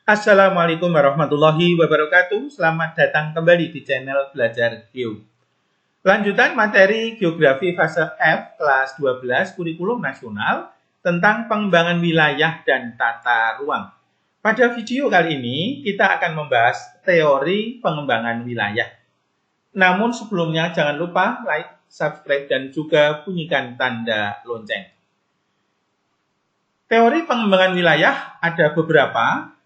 Assalamualaikum warahmatullahi wabarakatuh. Selamat datang kembali di channel Belajar Geo. Lanjutan materi Geografi fase F kelas 12 Kurikulum Nasional tentang pengembangan wilayah dan tata ruang. Pada video kali ini kita akan membahas teori pengembangan wilayah. Namun sebelumnya jangan lupa like, subscribe, dan juga bunyikan tanda lonceng. Teori pengembangan wilayah ada beberapa.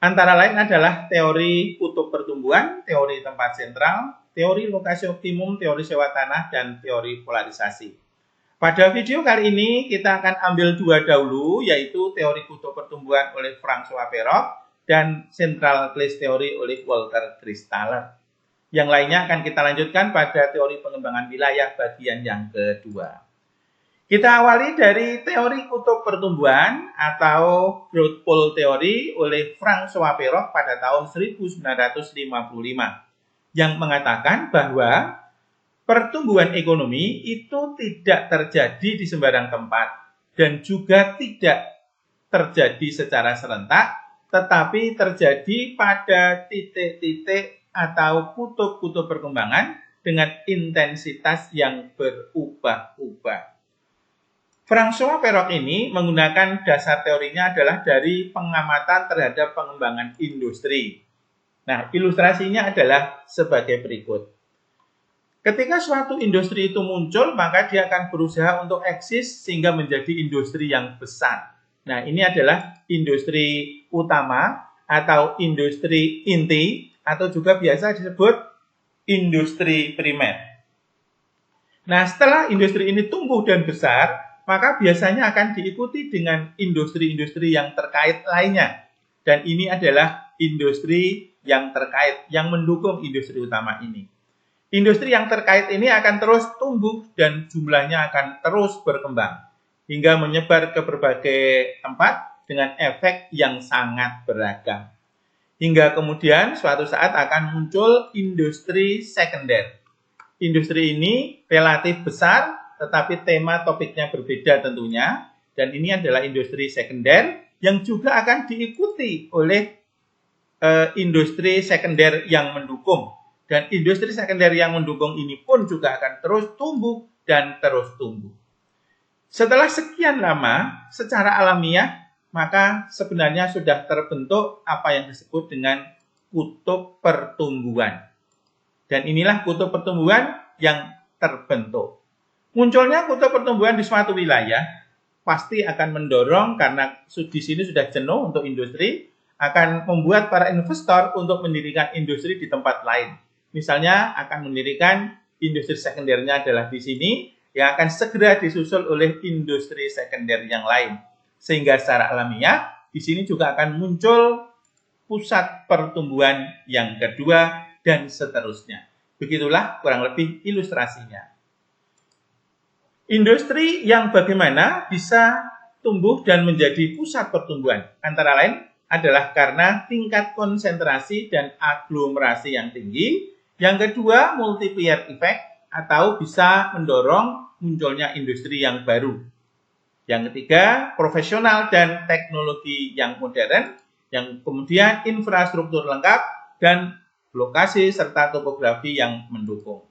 Antara lain adalah teori kutub pertumbuhan, teori tempat sentral, teori lokasi optimum, teori sewa tanah, dan teori polarisasi. Pada video kali ini kita akan ambil dua dahulu, yaitu teori kutub pertumbuhan oleh François Perrock dan central place theory oleh Walter Christaller. Yang lainnya akan kita lanjutkan pada teori pengembangan wilayah bagian yang kedua. Kita awali dari teori kutub pertumbuhan atau growth pole theory oleh François Perrock pada tahun 1955 yang mengatakan bahwa pertumbuhan ekonomi itu tidak terjadi di sembarang tempat dan juga tidak terjadi secara serentak, tetapi terjadi pada titik-titik atau kutub-kutub perkembangan dengan intensitas yang berubah-ubah. François Perrock ini menggunakan dasar teorinya adalah dari pengamatan terhadap pengembangan industri. Nah, ilustrasinya adalah sebagai berikut. Ketika suatu industri itu muncul, maka dia akan berusaha untuk eksis sehingga menjadi industri yang besar. Nah, ini adalah industri utama atau industri inti atau juga biasa disebut industri primer. Nah, setelah industri ini tumbuh dan besar, maka biasanya akan diikuti dengan industri-industri yang terkait lainnya. Dan ini adalah industri yang terkait, yang mendukung industri utama ini. Industri yang terkait ini akan terus tumbuh dan jumlahnya akan terus berkembang, hingga menyebar ke berbagai tempat dengan efek yang sangat beragam. Hingga kemudian suatu saat akan muncul industri sekunder. Industri ini relatif besar, tetapi tema topiknya berbeda tentunya, dan ini adalah industri sekunder yang juga akan diikuti oleh industri sekunder yang mendukung. Dan industri sekunder yang mendukung ini pun juga akan terus tumbuh dan terus tumbuh. Setelah sekian lama, secara alamiah, maka sebenarnya sudah terbentuk apa yang disebut dengan kutub pertumbuhan. Dan inilah kutub pertumbuhan yang terbentuk. Munculnya kutub pertumbuhan di suatu wilayah pasti akan mendorong, karena di sini sudah jenuh untuk industri, akan membuat para investor untuk mendirikan industri di tempat lain. Misalnya akan mendirikan industri sekundernya adalah di sini, yang akan segera disusul oleh industri sekunder yang lain. Sehingga secara alamiah di sini juga akan muncul pusat pertumbuhan yang kedua dan seterusnya. Begitulah kurang lebih ilustrasinya. Industri yang bagaimana bisa tumbuh dan menjadi pusat pertumbuhan antara lain adalah karena tingkat konsentrasi dan aglomerasi yang tinggi. Yang kedua, multiplier effect atau bisa mendorong munculnya industri yang baru. Yang ketiga, profesional dan teknologi yang modern. Yang kemudian infrastruktur lengkap dan lokasi serta topografi yang mendukung.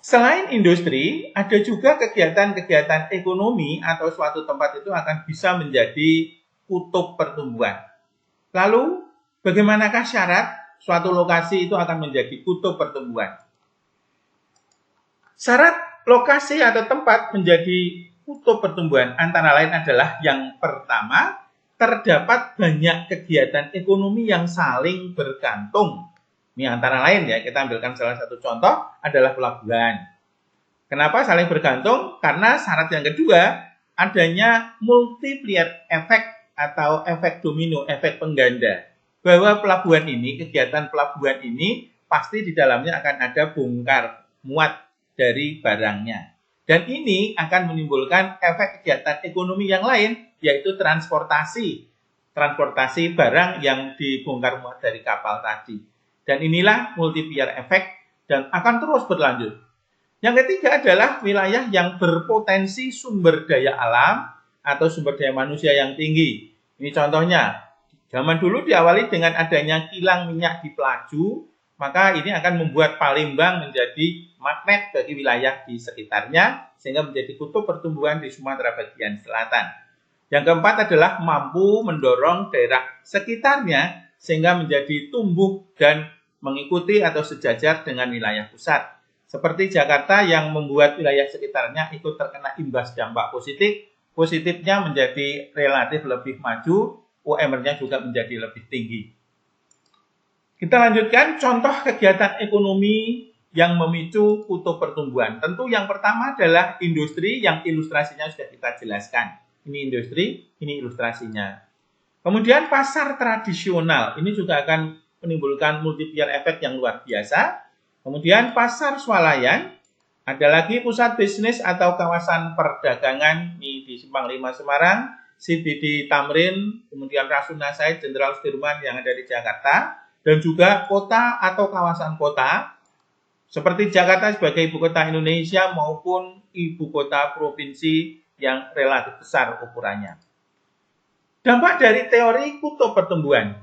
Selain industri, ada juga kegiatan-kegiatan ekonomi atau suatu tempat itu akan bisa menjadi kutub pertumbuhan. Lalu, bagaimanakah syarat suatu lokasi itu akan menjadi kutub pertumbuhan? Syarat lokasi atau tempat menjadi kutub pertumbuhan antara lain adalah yang pertama, terdapat banyak kegiatan ekonomi yang saling bergantung. Ini antara lain ya, kita ambilkan salah satu contoh adalah pelabuhan. Kenapa saling bergantung? Karena syarat yang kedua, adanya multiplier effect atau efek domino, efek pengganda. Bahwa pelabuhan ini, kegiatan pelabuhan ini, pasti di dalamnya akan ada bongkar muat dari barangnya. Dan ini akan menimbulkan efek kegiatan ekonomi yang lain, yaitu transportasi. Transportasi barang yang dibongkar muat dari kapal tadi. Dan inilah multiplier effect dan akan terus berlanjut. Yang ketiga adalah wilayah yang berpotensi sumber daya alam atau sumber daya manusia yang tinggi. Ini contohnya, zaman dulu diawali dengan adanya kilang minyak di Pelaju, maka ini akan membuat Palembang menjadi magnet bagi wilayah di sekitarnya, sehingga menjadi kutub pertumbuhan di Sumatera bagian selatan. Yang keempat adalah mampu mendorong daerah sekitarnya, sehingga menjadi tumbuh dan mengikuti atau sejajar dengan wilayah pusat. Seperti Jakarta yang membuat wilayah sekitarnya ikut terkena imbas dampak positifnya menjadi relatif lebih maju, UMR-nya juga menjadi lebih tinggi. Kita lanjutkan contoh kegiatan ekonomi yang memicu kutub pertumbuhan. Tentu yang pertama adalah industri yang ilustrasinya sudah kita jelaskan. Ini industri, ini ilustrasinya. Kemudian pasar tradisional, ini juga akan menimbulkan multiplier efek yang luar biasa. Kemudian pasar swalayan, ada lagi pusat bisnis atau kawasan perdagangan di Simpang 5 Semarang, CBD Tamrin, kemudian Rasuna Said, Jenderal Sudirman yang ada di Jakarta, dan juga kota atau kawasan kota, seperti Jakarta sebagai ibu kota Indonesia maupun ibu kota provinsi yang relatif besar ukurannya. Dampak dari teori kutub pertumbuhan,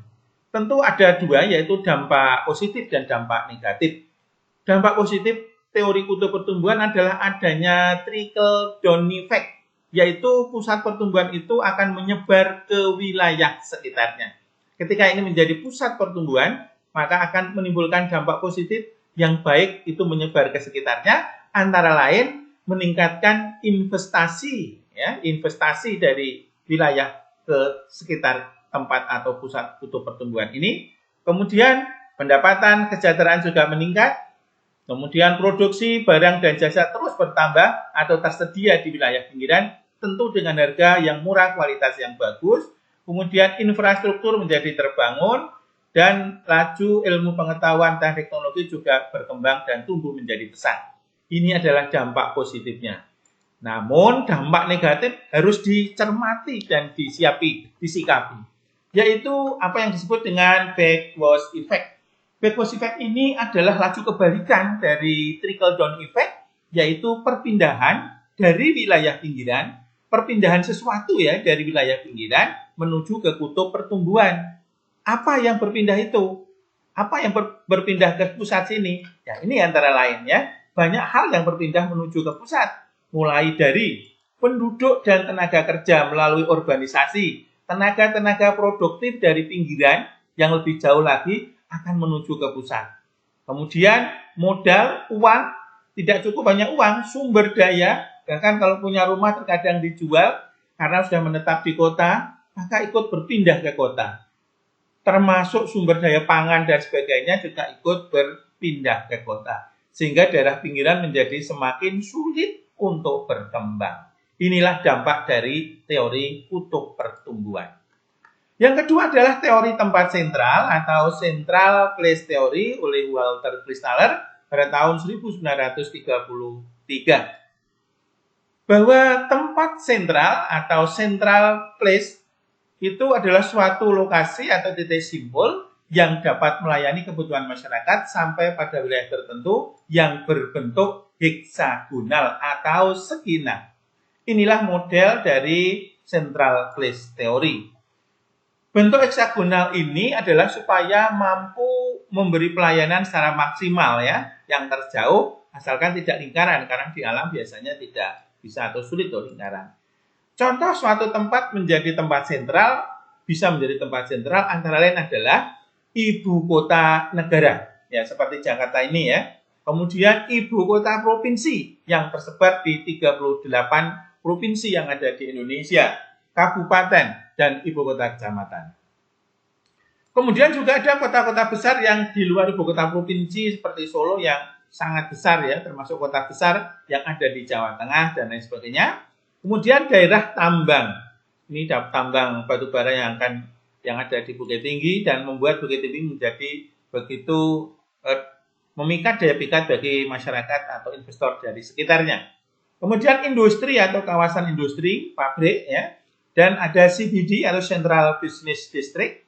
tentu ada dua, yaitu dampak positif dan dampak negatif. Dampak positif teori kutub pertumbuhan adalah adanya trickle down effect, yaitu pusat pertumbuhan itu akan menyebar ke wilayah sekitarnya. Ketika ini menjadi pusat pertumbuhan, maka akan menimbulkan dampak positif yang baik itu menyebar ke sekitarnya, antara lain meningkatkan investasi, investasi dari wilayah ke sekitar tempat atau pusat kutub pertumbuhan ini. Kemudian pendapatan kesejahteraan juga meningkat. Kemudian produksi barang dan jasa terus bertambah atau tersedia di wilayah pinggiran, tentu dengan harga yang murah, kualitas yang bagus. Kemudian infrastruktur menjadi terbangun dan laju ilmu pengetahuan dan teknologi juga berkembang dan tumbuh menjadi besar. Ini adalah dampak positifnya. Namun dampak negatif harus dicermati dan disikapi, yaitu apa yang disebut dengan backwash effect. Backwash effect ini adalah laju kebalikan dari trickle down effect, yaitu perpindahan dari wilayah pinggiran, perpindahan sesuatu dari wilayah pinggiran menuju ke kutub pertumbuhan. Apa yang berpindah itu? Apa yang berpindah ke pusat sini? Ya, ini antara lain banyak hal yang berpindah menuju ke pusat. Mulai dari penduduk dan tenaga kerja melalui urbanisasi, tenaga-tenaga produktif dari pinggiran yang lebih jauh lagi akan menuju ke pusat. Kemudian modal, uang, tidak cukup hanya uang, sumber daya, bahkan kalau punya rumah terkadang dijual karena sudah menetap di kota, maka ikut berpindah ke kota. Termasuk sumber daya pangan dan sebagainya juga ikut berpindah ke kota. Sehingga daerah pinggiran menjadi semakin sulit untuk berkembang. Inilah dampak dari teori kutub pertumbuhan. Yang kedua adalah teori tempat sentral atau Central Place Theory oleh Walter Christaller pada tahun 1933. Bahwa tempat sentral atau Central Place itu adalah suatu lokasi atau titik simpul yang dapat melayani kebutuhan masyarakat sampai pada wilayah tertentu yang berbentuk heksagonal atau segina. Inilah model dari Central Place Theory. Bentuk heksagonal ini adalah supaya mampu memberi pelayanan secara maksimal yang terjauh, asalkan tidak lingkaran, karena di alam biasanya tidak bisa atau sulit lingkaran. Contoh suatu tempat menjadi tempat sentral, bisa menjadi tempat sentral antara lain adalah ibu kota negara, seperti Jakarta ini Kemudian ibu kota provinsi yang tersebar di 38 provinsi yang ada di Indonesia, kabupaten, dan ibu kota kecamatan. Kemudian juga ada kota-kota besar yang di luar ibu kota provinsi seperti Solo yang sangat besar termasuk kota besar yang ada di Jawa Tengah dan lain sebagainya. Kemudian daerah tambang, ini tambang batubara yang ada di Bukit Tinggi dan membuat Bukit Tinggi menjadi begitu memikat daya pikat bagi masyarakat atau investor dari sekitarnya. Kemudian industri atau kawasan industri, pabrik dan ada CBD atau Central Business District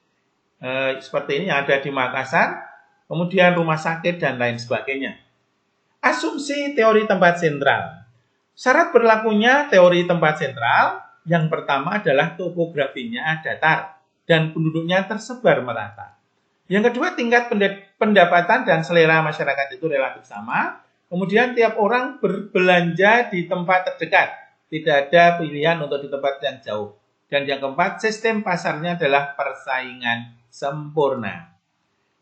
seperti ini yang ada di Makassar, kemudian rumah sakit dan lain sebagainya. Asumsi teori tempat sentral. Syarat berlakunya teori tempat sentral Yang pertama adalah topografinya datar dan penduduknya tersebar merata. Yang kedua, tingkat pendapatan dan selera masyarakat itu relatif sama. Kemudian tiap orang berbelanja di tempat terdekat. Tidak ada pilihan untuk di tempat yang jauh. Dan yang keempat, sistem pasarnya adalah persaingan sempurna.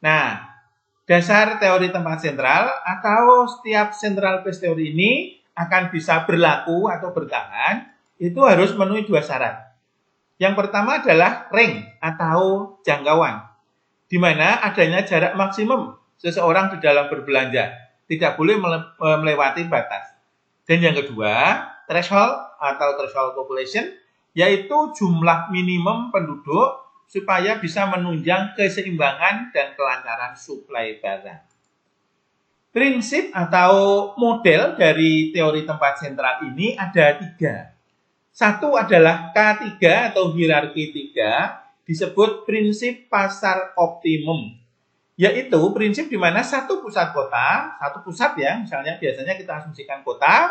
Nah, dasar teori tempat sentral atau setiap central place teori ini akan bisa berlaku atau bertahan, itu harus memenuhi dua syarat. Yang pertama adalah range atau jangkauan, di mana adanya jarak maksimum seseorang di dalam berbelanja, tidak boleh melewati batas. Dan yang kedua, threshold atau threshold population, yaitu jumlah minimum penduduk supaya bisa menunjang keseimbangan dan kelancaran suplai barang. Prinsip atau model dari teori tempat sentral ini ada 3. Satu adalah K3 atau hierarki 3, disebut prinsip pasar optimum. Yaitu prinsip di mana satu pusat kota, satu pusat ya, misalnya biasanya kita asumsikan kota,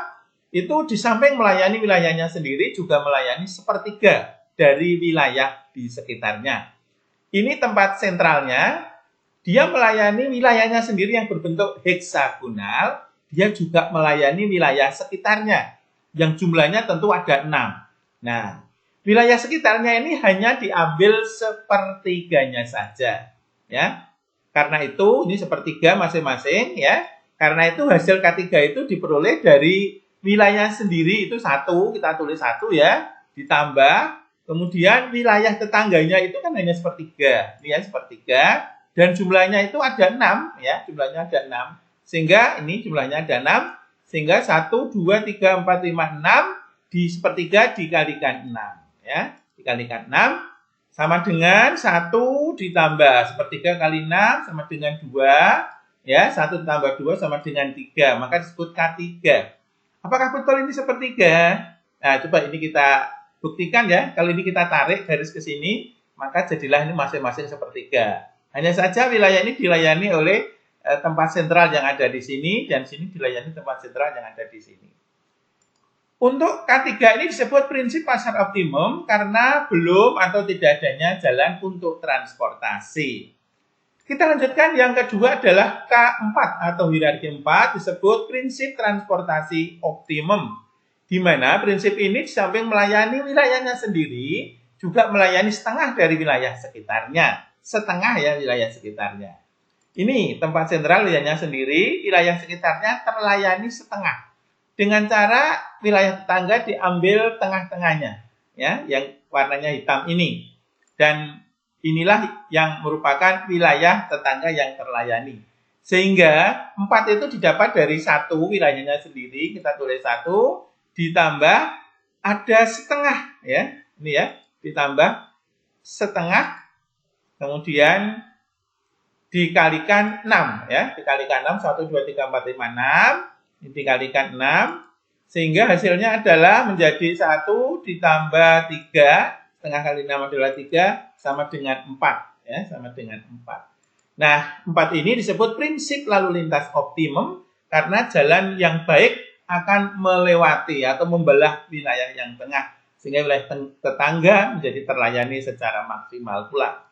itu di samping melayani wilayahnya sendiri juga melayani sepertiga dari wilayah di sekitarnya. Ini tempat sentralnya, dia melayani wilayahnya sendiri yang berbentuk heksagonal, dia juga melayani wilayah sekitarnya, yang jumlahnya tentu ada 6. Nah, wilayah sekitarnya ini hanya diambil sepertiganya saja, ya. Karena itu, ini sepertiga masing-masing, ya. Karena itu hasil K3 itu diperoleh dari wilayah sendiri itu 1, kita tulis 1 ya, ditambah, kemudian wilayah tetangganya itu kan hanya sepertiga, ini ya sepertiga, dan jumlahnya itu ada 6, ya, jumlahnya ada 6. Sehingga ini jumlahnya ada 6, sehingga 1, 2, 3, 4, 5, 6 di sepertiga dikalikan 6, ya. Dikalikan 6 sama dengan 1 ditambah sepertiga kali 6 sama dengan 2, ya. 1 ditambah 2 sama dengan 3, maka disebut K3. Apakah betul ini sepertiga? Nah, coba ini kita buktikan ya. Kalau ini kita tarik garis ke sini, maka jadilah ini masing-masing sepertiga. Hanya saja wilayah ini dilayani oleh tempat sentral yang ada di sini, dan sini dilayani tempat sentral yang ada di sini. Untuk K3 ini disebut prinsip pasar optimum karena belum atau tidak adanya jalan untuk transportasi. Kita lanjutkan, yang kedua adalah K4 atau hierarki 4, disebut prinsip transportasi optimum. Di mana prinsip ini di samping melayani wilayahnya sendiri, juga melayani setengah dari wilayah sekitarnya. Setengah ya wilayah sekitarnya. Ini tempat sentral wilayahnya sendiri, wilayah sekitarnya terlayani setengah. Dengan cara wilayah tetangga diambil tengah-tengahnya, ya, yang warnanya hitam ini. Dan inilah yang merupakan wilayah tetangga yang terlayani. Sehingga 4 itu didapat dari 1 wilayahnya sendiri, kita tulis 1, ditambah ada setengah, ya, ini ya, ditambah setengah, kemudian dikalikan 6, ya, dikalikan 6, 1, 2, 3, 4, 5, 6, ini dikalikan 6, sehingga hasilnya adalah menjadi 1 ditambah 3, setengah kali 6 adalah 3, sama dengan 4, ya, sama dengan 4. Nah, 4 ini disebut prinsip lalu lintas optimum, karena jalan yang baik akan melewati atau membelah wilayah yang tengah, sehingga wilayah tetangga menjadi terlayani secara maksimal pula.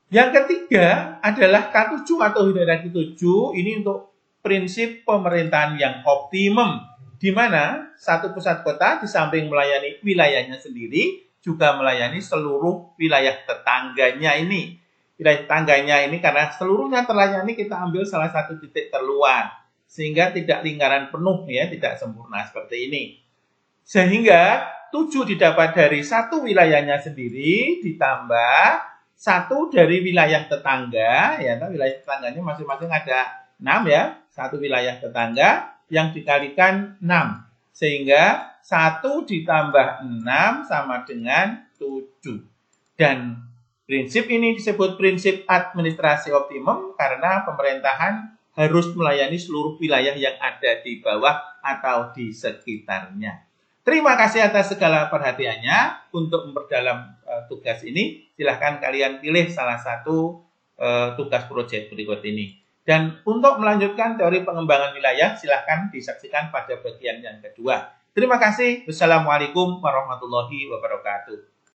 Yang ketiga adalah K7 atau hierarki 7, ini untuk prinsip pemerintahan yang optimum, di mana satu pusat kota di samping melayani wilayahnya sendiri, juga melayani seluruh wilayah tetangganya ini. Wilayah tetangganya ini karena seluruhnya terlayani, kita ambil salah satu titik terluar, sehingga tidak lingkaran penuh, ya, tidak sempurna seperti ini. Sehingga 7 didapat dari 1 wilayahnya sendiri, ditambah 1 dari wilayah tetangga, ya, wilayah tetangganya masing-masing ada 6 ya, 1 wilayah tetangga yang dikalikan 6. Sehingga 1 ditambah 6 sama dengan 7. Dan prinsip ini disebut prinsip administrasi optimum karena pemerintahan harus melayani seluruh wilayah yang ada di bawah atau di sekitarnya. Terima kasih atas segala perhatiannya. Untuk memperdalam tugas ini, silahkan kalian pilih salah satu tugas proyek berikut ini. Dan untuk melanjutkan teori pengembangan wilayah, silahkan disaksikan pada bagian yang kedua. Terima kasih. Wassalamualaikum warahmatullahi wabarakatuh.